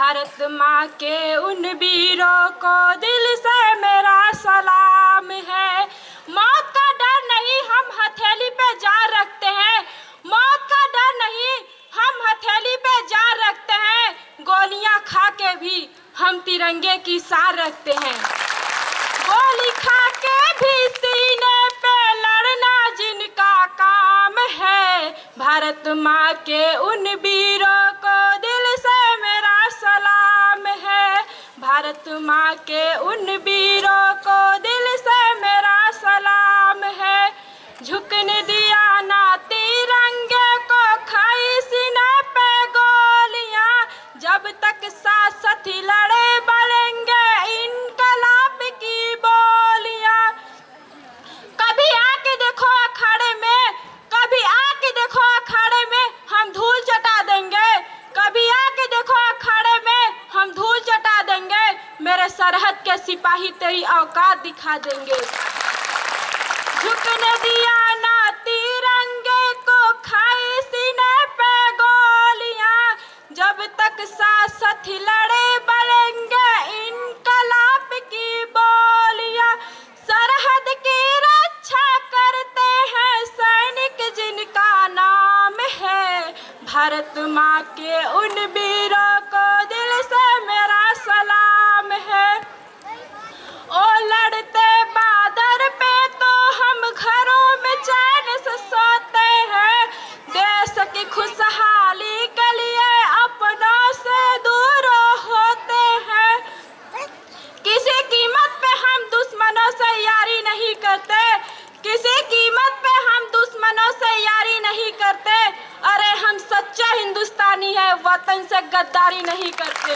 भारत माँ के उन वीरों को दिल से मेरा सलाम है। मौत का डर नहीं, हम हथेली पे जान रखते हैं। मौत का डर नहीं, हम हथेली पे जान रखते हैं। गोलियां खा के भी हम तिरंगे की शान रखते हैं। गोली खा के भी सीने पे लड़ना जिनका काम है। भारत माँ के उन वीरों को दिल से मेरा सलाम है। भारत माँ के उन वीरों को दिल से मेरा सलाम है। झुकने दिया ना तिरंगे को, खाई सीने पे गोलियां। जब तक साथ साथी लड़े बढ़ेंगे इनकलाब की बोलियां। कभी आके देखो अखाड़े में, कभी आके देखो अखाड़े में हम धूल चटा देंगे। कभी आके देखो अखाड़े में हम धूल चटा देंगे। मेरे सरहद के सिपाही तेरी औकात दिखा देंगे। झुकने दिया ना तिरंगे को, खाई सीने पे गोलियां। जब तक साथ साथी लड़े बढ़ेंगे इनकलाब की बोलियां। सरहद की रक्षा करते हैं सैनिक जिनका नाम है। भारत माँ के उन वीरों को दिल से मेरा सलाम है। ओ लड़ते बादर पे तो हम घरों में चैन से सोते हैं। देश की खुशहाली के लिए अपनों से दूर होते हैं। किसी कीमत पे हम दुश्मनों से यारी नहीं करते। किसी कीमत पे हम दुश्मनों से यारी नहीं करते। अरे हम सच्चा हिंदुस्तानी है, वतन से गद्दारी नहीं करते।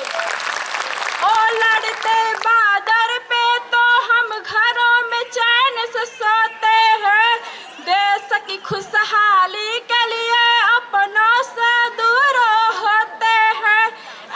ओ लड़ते बादर पे तो हम घरों में चैन से सोते हैं। देश की खुशहाली के लिए अपनों से दूर होते हैं।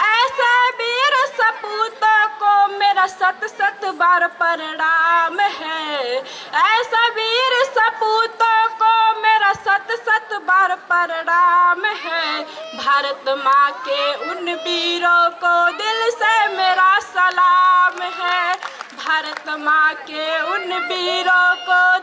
ऐसे वीर सपूतों को मेरा सत सत बार प्रणाम है। ऐसा वीर सपूतों को मेरा सत सत बार प्रणाम है। भारत माँ के उन वीरों को दिल से मेरा सलाम है। भारत माँ के उन वीरों को